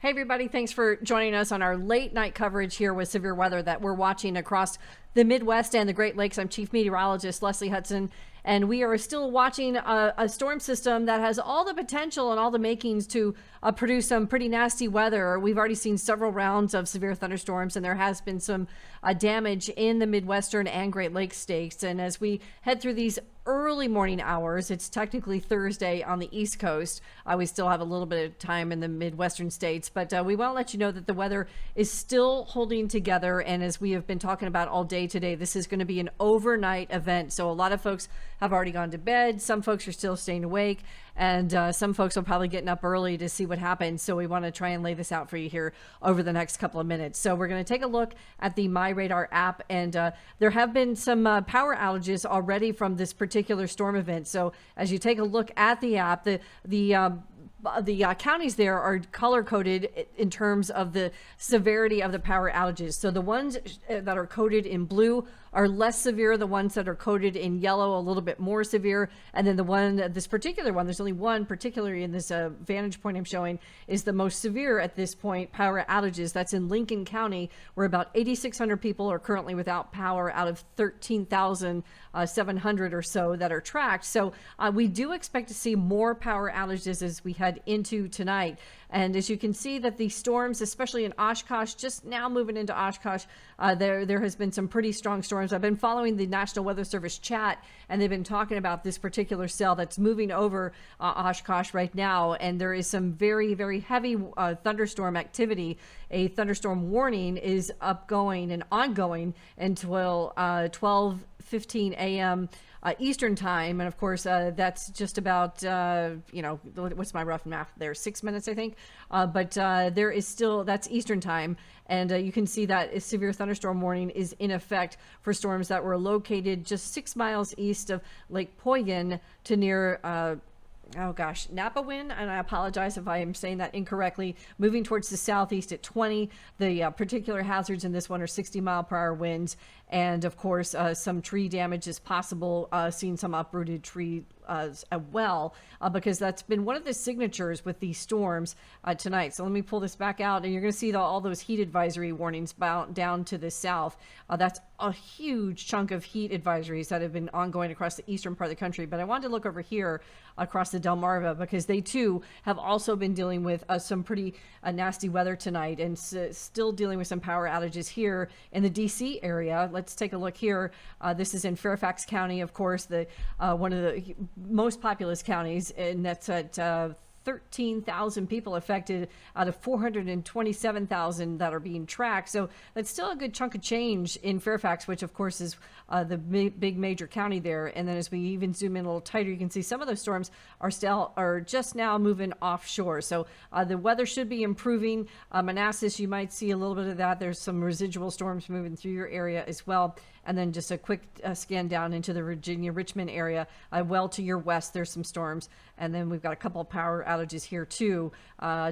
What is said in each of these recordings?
Hey everybody, thanks for joining us on our late night coverage here with severe weather that we're watching across the Midwest and the Great Lakes. I'm Chief Meteorologist Leslie Hudson, and we are still watching a storm system that has all the potential and all the makings to produce some pretty nasty weather. We've already seen several rounds of severe thunderstorms, and there has been some damage in the Midwestern and Great Lakes states. And as we head through these early morning hours, it's technically Thursday on the East Coast. We still have a little bit of time in the Midwestern states, but we want to let you know that the weather is still holding together. And as we have been talking about all day today, this is going to be an overnight event. So a lot of folks have already gone to bed. Some folks are still staying awake, and some folks are probably getting up early to see what happens. So we want to try and lay this out for you here over the next couple of minutes. So we're going to take a look at the MyRadar app, and there have been some power outages already from this particular storm event. So as you take a look at the app, the counties there are color coded in terms of the severity of the power outages. So the ones that are coded in blue are less severe. The ones that are coded in yellow, a little bit more severe. And then this particular one, there's only one particularly in this vantage point I'm showing, is the most severe at this point, power outages. That's in Lincoln County, where about 8,600 people are currently without power out of 13,700 or so that are tracked. So we do expect to see more power outages as we head into tonight. And as you can see that the storms, especially in Oshkosh, just now moving into Oshkosh, there has been some pretty strong storms. I've been following the National Weather Service chat, and they've been talking about this particular cell that's moving over Oshkosh right now. And there is some very, very heavy thunderstorm activity. A thunderstorm warning is upgoing and ongoing until 12:15 a.m. Eastern time. And of course, that's just about, what's my rough math there? 6 minutes, I think. But there is still, that's Eastern time. And you can see that a severe thunderstorm warning is in effect for storms that were located just 6 miles east of Lake Poygan to near, Napawin, and I apologize if I am saying that incorrectly, moving towards the southeast at 20. The particular hazards in this one are 60-mile-per-hour winds, and of course some tree damage is possible, seeing some uprooted tree as well, because that's been one of the signatures with these storms tonight. So let me pull this back out, and you're going to see all those heat advisory warnings down to the south. That's a huge chunk of heat advisories that have been ongoing across the eastern part of the country. But I wanted to look over here across the Delmarva, because they too have also been dealing with some pretty nasty weather tonight, and still dealing with some power outages here in the DC area. Let's take a look here. This is in Fairfax County, of course, the one of the most populous counties, and that's at 13,000 people affected out of 427,000 that are being tracked. So that's still a good chunk of change in Fairfax, which of course is the big major county there. And then as we even zoom in a little tighter, you can see some of those storms are just now moving offshore. So the weather should be improving. Manassas, you might see a little bit of that. There's some residual storms moving through your area as well. And then just a quick scan down into the Virginia, Richmond area. Well to your west, there's some storms. And then we've got a couple of power outages here too.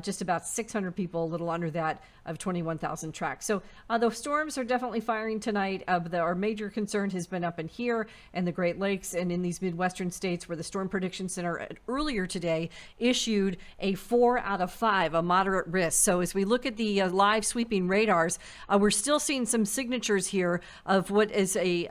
Just about 600 people, a little under that, of 21,000 tracked. So the storms are definitely firing tonight. Our major concern has been up in here and the Great Lakes and in these Midwestern states, where the Storm Prediction Center earlier today issued a 4 out of 5, a moderate risk. So as we look at the live sweeping radars, we're still seeing some signatures here of what is a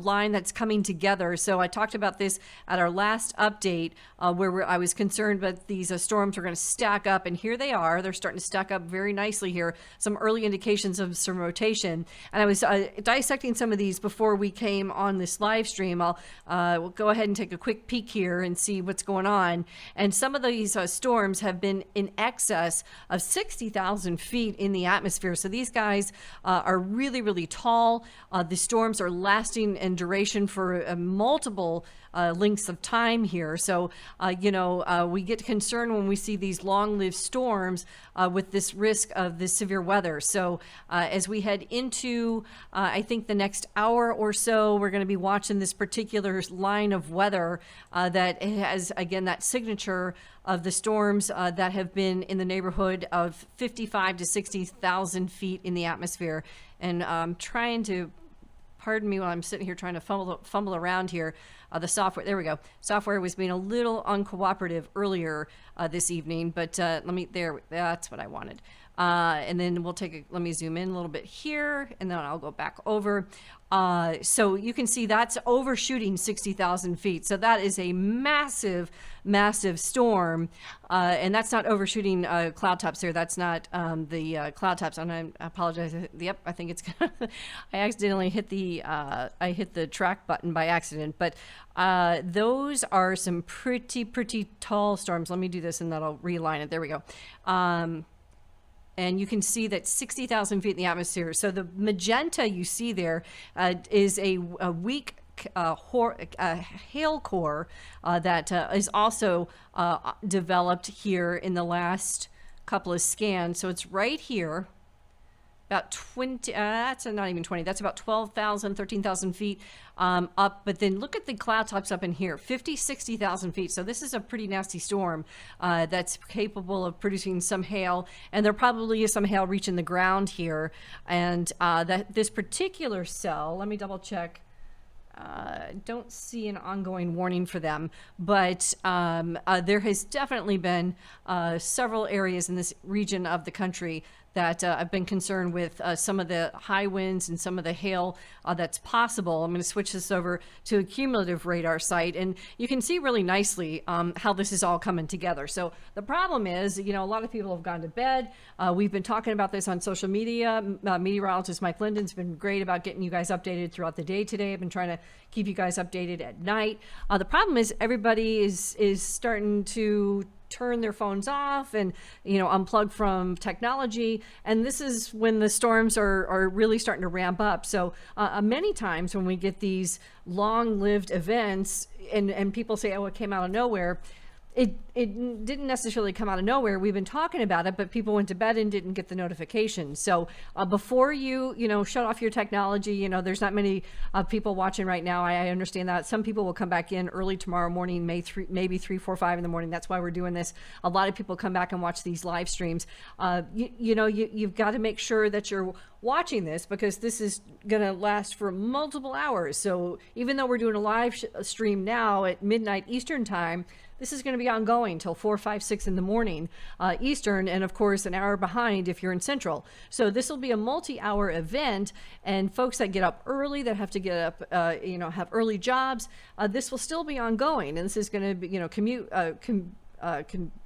line that's coming together. So I talked about this at our last update, where I was concerned that these storms are going to stack up, and here they are. They're starting to stack up very nicely here. Some early indications of some rotation, and I was dissecting some of these before we came on this live stream. We'll go ahead and take a quick peek here and see what's going on. And some of these storms have been in excess of 60,000 feet in the atmosphere. So these guys are really, really tall. The storms are lasting in duration for multiple lengths of time here. So, we get concerned when we see these long-lived storms with this risk of this severe weather. So as we head into, I think, the next hour or so, we're going to be watching this particular line of weather that has, again, that signature of the storms that have been in the neighborhood of 55 to 60,000 feet in the atmosphere. And I'm trying to, pardon me while I'm sitting here trying to fumble around here. The software, there we go. Software was being a little uncooperative earlier this evening, but that's what I wanted. And then let me zoom in a little bit here, and then I'll go back over. So you can see that's overshooting 60,000 feet. So that is a massive, massive storm. And that's not overshooting cloud tops there. That's not the cloud tops. And I apologize. Yep, I think it's I accidentally hit the track button by accident. But those are some pretty tall storms. Let me do this and that'll realign it. There we go. And you can see that 60,000 feet in the atmosphere. So the magenta you see there is a weak hail core that is also developed here in the last couple of scans. So it's right here. About 20, that's not even 20, that's about 12,000, 13,000 feet up. But then look at the cloud tops up in here, 50, 60,000 feet. So this is a pretty nasty storm that's capable of producing some hail. And there probably is some hail reaching the ground here. And this particular cell, let me double check. Don't see an ongoing warning for them, but there has definitely been several areas in this region of the country that I've been concerned with some of the high winds and some of the hail that's possible. I'm going to switch this over to a cumulative radar site, and you can see really nicely how this is all coming together. So the problem is, a lot of people have gone to bed. We've been talking about this on social media. Meteorologist Mike Linden's been great about getting you guys updated throughout the day today. I've been trying to keep you guys updated at night. The problem is everybody is starting to turn their phones off and unplug from technology, and this is when the storms are really starting to ramp up. So many times when we get these long-lived events and people say, oh, it came out of nowhere, it didn't necessarily come out of nowhere. We've been talking about it, but people went to bed and didn't get the notification. So before you shut off your technology, there's not many people watching right now. I understand that. Some people will come back in early tomorrow morning, maybe 3, 4, 5 in the morning. That's why we're doing this. A lot of people come back and watch these live streams. You've got to make sure that you're watching this, because this is going to last for multiple hours. So even though we're doing a live stream now at midnight Eastern time, this is going to be ongoing till 4, 5, 6 in the morning Eastern, and of course an hour behind if you're in Central. So this will be a multi-hour event, and folks that get up early, that have to get up, have early jobs, this will still be ongoing, and this is going to be,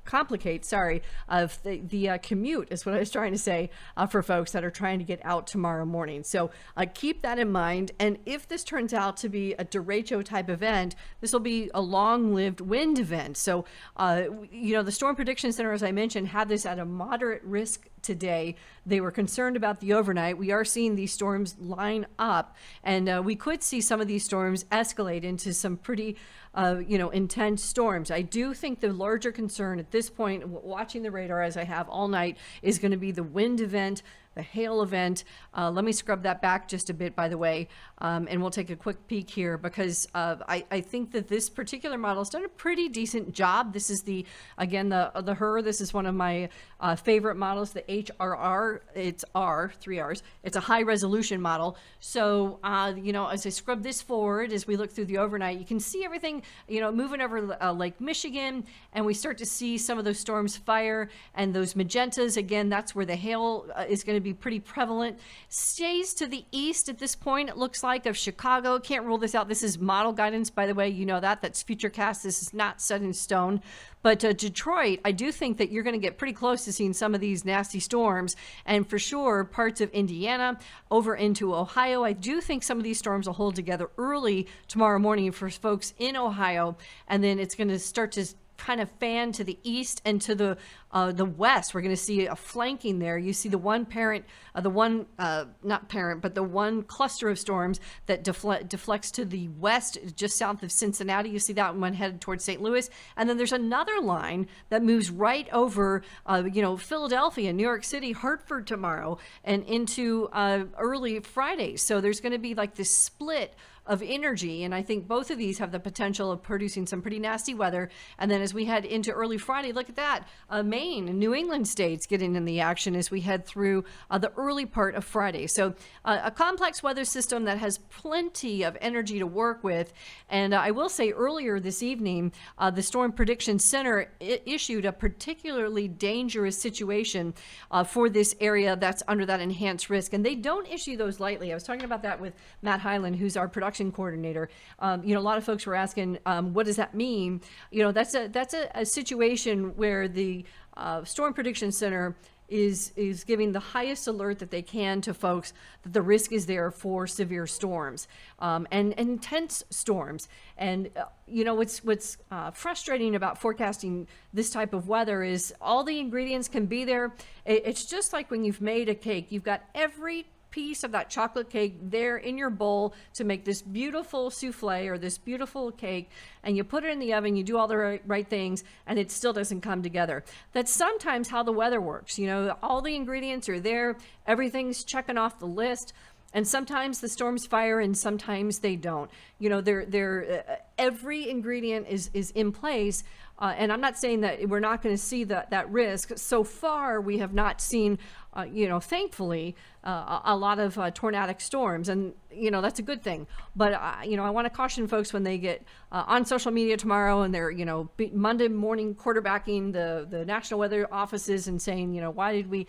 complicate the commute is what I was trying to say for folks that are trying to get out tomorrow morning. So keep that in mind. And if this turns out to be a derecho type event, this will be a long-lived wind event. So the Storm Prediction Center, as I mentioned, had this at a moderate risk today. They were concerned about the overnight. We are seeing these storms line up, and we could see some of these storms escalate into some pretty intense storms. I do think the larger concern at this point, watching the radar as I have all night, is going to be the wind event, the hail event. Let me scrub that back just a bit, by the way, and we'll take a quick peek here, because I think that this particular model has done a pretty decent job. This is the HRR. This is one of my favorite models, the HRR. It's R, 3 R's. It's a high resolution model. So, as I scrub this forward, as we look through the overnight, you can see everything, moving over Lake Michigan, and we start to see some of those storms fire, and those magentas, again, that's where the hail is going to be pretty prevalent. Stays to the east at this point, it looks like, of Chicago. Can't rule this out. This is model guidance, by the way. That's futurecast. This is not set in stone. But Detroit, I do think that you're going to get pretty close to seeing some of these nasty storms, and for sure parts of Indiana over into Ohio. I do think some of these storms will hold together early tomorrow morning for folks in Ohio, and then it's going to start to kind of fan to the east and to the west. We're going to see a flanking there. You see the one cluster of storms that deflects to the west, just south of Cincinnati. You see that one headed towards St. Louis. And then there's another line that moves right over, Philadelphia, New York City, Hartford tomorrow, and into early Friday. So there's going to be like this split of energy, and I think both of these have the potential of producing some pretty nasty weather. And then as we head into early Friday, look at that, Maine and New England states getting in the action as we head through the early part of Friday. So a complex weather system that has plenty of energy to work with. And I will say, earlier this evening, the Storm Prediction Center issued a particularly dangerous situation for this area that's under that enhanced risk, and they don't issue those lightly. I was talking about that with Matt Hyland, who's our production coordinator. A lot of folks were asking, what does that mean? That's a situation where the Storm Prediction Center is giving the highest alert that they can to folks that the risk is there for severe storms and intense storms. And what's frustrating about forecasting this type of weather is all the ingredients can be there. It's just like when you've made a cake. You've got every piece of that chocolate cake there in your bowl to make this beautiful souffle or this beautiful cake, and you put it in the oven, you do all the right things, and it still doesn't come together. That's sometimes how the weather works. All the ingredients are there, everything's checking off the list, and sometimes the storms fire and sometimes they don't. Every ingredient is in place. And I'm not saying that we're not going to see that risk. So far, we have not seen, thankfully, a lot of tornadic storms. And, that's a good thing. But, I want to caution folks when they get on social media tomorrow and they're, Monday morning quarterbacking the National Weather Offices and saying, why did we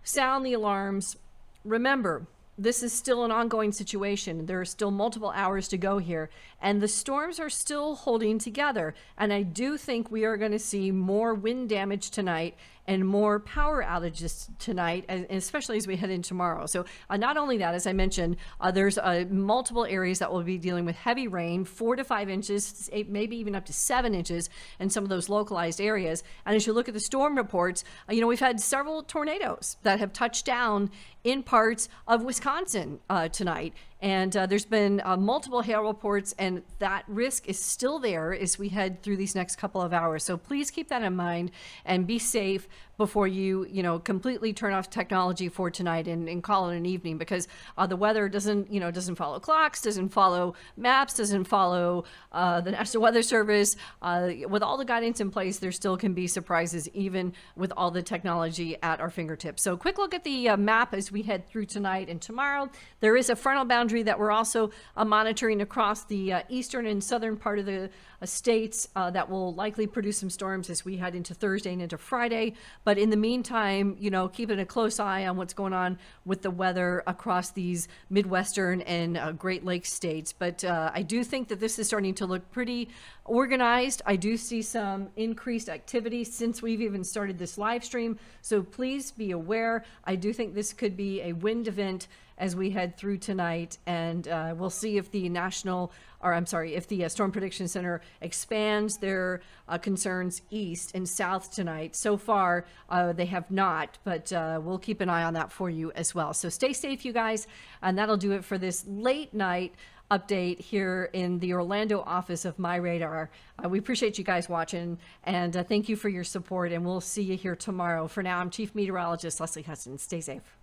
sound the alarms? Remember, this is still an ongoing situation. There are still multiple hours to go here, and the storms are still holding together. And I do think we are going to see more wind damage tonight and more power outages tonight, especially as we head into tomorrow. So not only that, as I mentioned, there's multiple areas that will be dealing with heavy rain, 4 to 5 inches, maybe even up to 7 inches in some of those localized areas. And as you look at the storm reports, we've had several tornadoes that have touched down in parts of Wisconsin tonight. And there's been multiple hail reports, and that risk is still there as we head through these next couple of hours. So please keep that in mind and be safe before you completely turn off technology for tonight and call it an evening, because the weather doesn't follow clocks, doesn't follow maps, doesn't follow the National Weather Service. With all the guidance in place, there still can be surprises even with all the technology at our fingertips. So quick look at the map as we head through tonight and tomorrow. There is a frontal boundary that we're also monitoring across the eastern and southern part of the states that will likely produce some storms as we head into Thursday and into Friday. But in the meantime, keeping a close eye on what's going on with the weather across these Midwestern and Great Lakes states. But I do think that this is starting to look pretty organized. I do see some increased activity since we've even started this live stream. So please be aware. I do think this could be a wind event as we head through tonight, and we'll see if the Storm Prediction Center expands their concerns east and south tonight. So far, they have not, but we'll keep an eye on that for you as well. So stay safe, you guys, and that'll do it for this late night update here in the Orlando office of MyRadar. We appreciate you guys watching, and thank you for your support, and we'll see you here tomorrow. For now, I'm Chief Meteorologist Leslie Hudson. Stay safe.